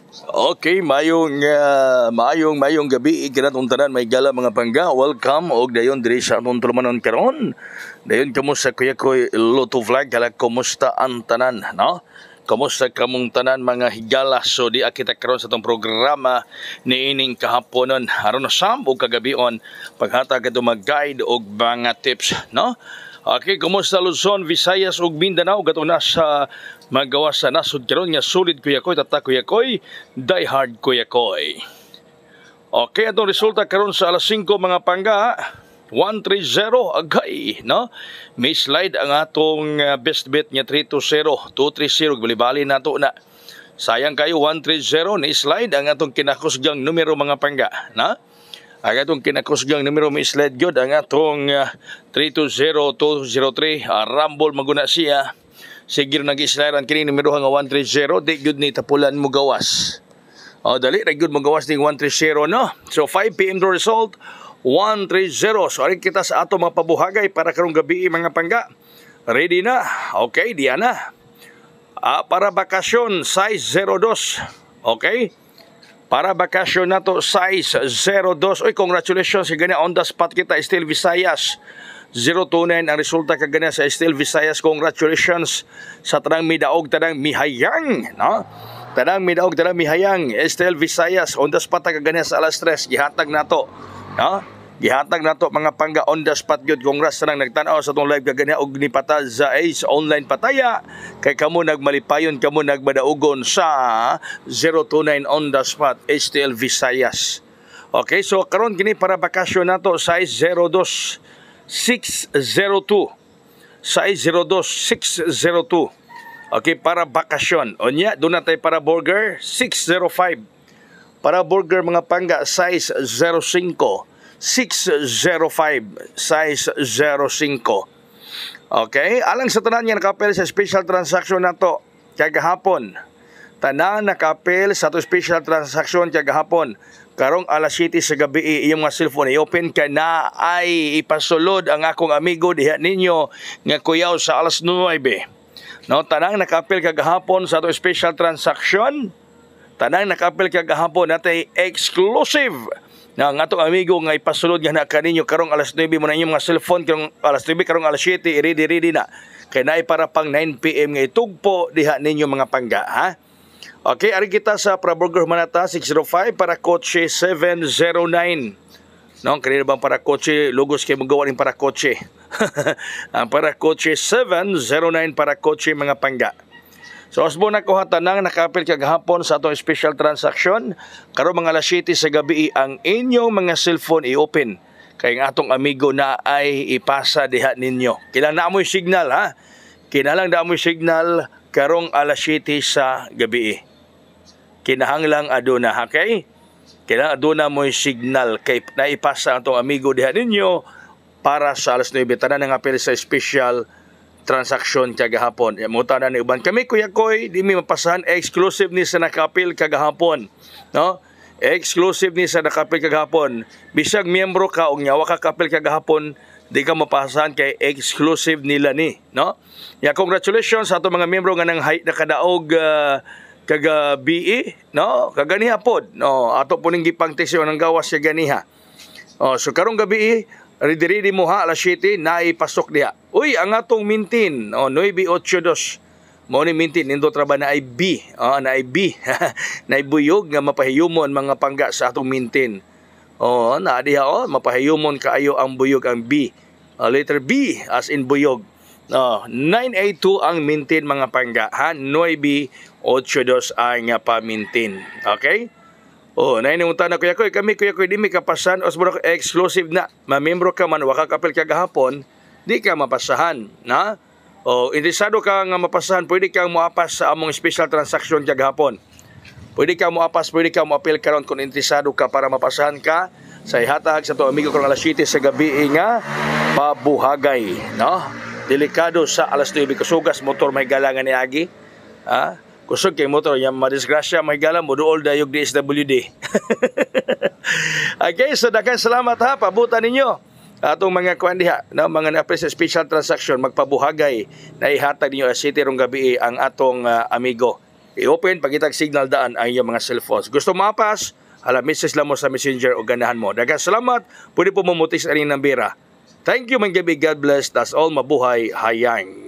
Okay, mayong gabi ikinatong tanan may gala mga pangga. Welcome og dayon diri sa atong tulumanon karon. Dayon kumusta kuya koy Lotto Vlog, kala kumusta ang tanan, no? Kumusta kamong tanan mga higala? So di kita karon sa atong programa niining kahaponon aron sam og kagabion paghatag ato mag-guide og mga tips, no? Okay, kumusta Luzon, Visayas ug Mindanao? Gato na sa magawa sa nasod karon nga solid kuya koy, tata kuya koy, die hard kuya koy. Okay, atong resulta karon sa alas 5 mga pangga. 130 agay, no? May slide ang atong best bet nga 320, 230 bali-bali nato na. Sayang kayo 130 ni slide ang atong kinakusgang numero mga pangga, na? Ang atong kinakusgang numero may slide gyud ang atong 320203 Rumble maguna siya. Sige nag-slide ang kini numero nga 130 di gyud ni tapulan mo gawas. Dali ra gyud mo gawas ning 130, no? So 5 PM the result 130. So arin kita sa ato mga pabuhagay para karong gabi mga pangga. Ready na? Okay, diyan na. Para bakasyon size 02. Okay? Para bakasyon nato size 02. Oy, congratulations sa gani on the spot kita Still Visayas. 029 ang resulta kagana sa Still Visayas. Congratulations sa tanang midaog, tanang mihayang, no? Tanang midaog, tanang mihayang Still Visayas on the spot kagana sa alas 3 gihatag nato, no? Gihatag nato mga pangga on the spot gyud. Congrats sa nang nagtan-aw sa tong live kagani og nipata sa Ace online pataya kay kamo nagmalipayon, kamo nagmadaugon sa 029 on the spot STL Visayas. Okay, so karon kini para bakasyon nato size 02602. Size 02602. Okay, para bakasyon. Onya, doon na tayo para burger 605. Para burger mga pangga size 05. 605 size 05. Okay, alang sa tanan nga nakapel sa special transaction nato kagahapon. Tanan nakapel sa to special transaction kagahapon. Karong alas 7 sa gabi iyong mga cellphone i-open ka na ay ipasulod ang akong amigo diha ninyo nga kuyaw sa alas 9. No, tanang nakapel kagahapon sa to special transaction. Tanang nakapel kagahapon natay exclusive na nga itong amigo nga ipasulod nga na kaninyo karong alas 9 mo na inyong mga cellphone karong alas 9 karong alas 7 ready na kay naay para pang 9 PM nga itugpo diha ninyo mga pangga, ha? Okay, ari kita sa Praburger Manata 605 para kotse 709. No, kanina bang para kotse logos kay magawa ning para kotse. Ang para kotse 709 para kotse mga pangga. So asbo na ko tanang nakapil kagahapon sa atong special transaction karon mga alas 7 sa gabi ang inyong mga cellphone i-open kay ang atong amigo na ay ipasa diha ninyo. Kinahanglan na amoy signal, ha? Kinahanglan na amoy signal karong alas 7 sa gabi. Kinahanglan aduna, okay? Kinahanglan aduna moy signal kay naipasa ang atong amigo diha ninyo para sa alas 9 tanan nga apil sa special transaction kagahapon. Muta na ni uban kami kuya koy di mi mapasahan exclusive ni sa nakapil kagahapon, no? Exclusive ni sa nakapil kagahapon. Bisag miyembro ka og nyawa ka kapil kagahapon di ka mapasahan kay exclusive nila ni, no? Ya congratulations sa ato mga miyembro nga nang nakadaog kagabi, no? Kaganiha pod, no? Ato po ning gipangtisyon ng gawas sa ganiha. So karong gabi ready mo ha, alas 7, naipasok diha. Uy, ang atong mintin, 982. Mo ni mintin, nindo traba na ay B. Na ay B. Na ay buyog nga mapahiyumon mga pangga sa atong mintin. Na diha, mapahiyumon kaayo ang buyog ang B. Letter B as in buyog. 982 ang mintin mga pangga, ha? 982 ang pamintin. Okay? Nainunta na kuya koy, kami kuya koy di mi kapasan os mo exclusive na. Mamembro ka man waka kapil kagahapon, di ka mapasahan, na? Interesado ka nga mapasahan, pwede kang moapas sa among special transaction kagahapon. Pwede ka moapas, pwede ka moapil karon kung interesado ka para mapasahan ka sa ihatag sa to amigo karong alas 7 sa gabi nga pabuhagay, no? Delikado sa alas 9 kasugas motor may galangan ni agi, ha? Kusog kay motor yang madisgrasya may galang mo duol dayog DSWD. Okay, so daghang salamat ha, pabutan ninyo atong mga kuan diha, no, mga na sa special transaction magpabuhagay na ihatag ninyo sa city rong gabi ang atong amigo. i-open pagitag signal daan ang iyong mga cellphones. Gusto mapas, hala message lang mo sa Messenger o ganahan mo. Daghang salamat, pwede po mamutis aning nambira. Thank you, man gabi, God bless, tas all mabuhay, hayang.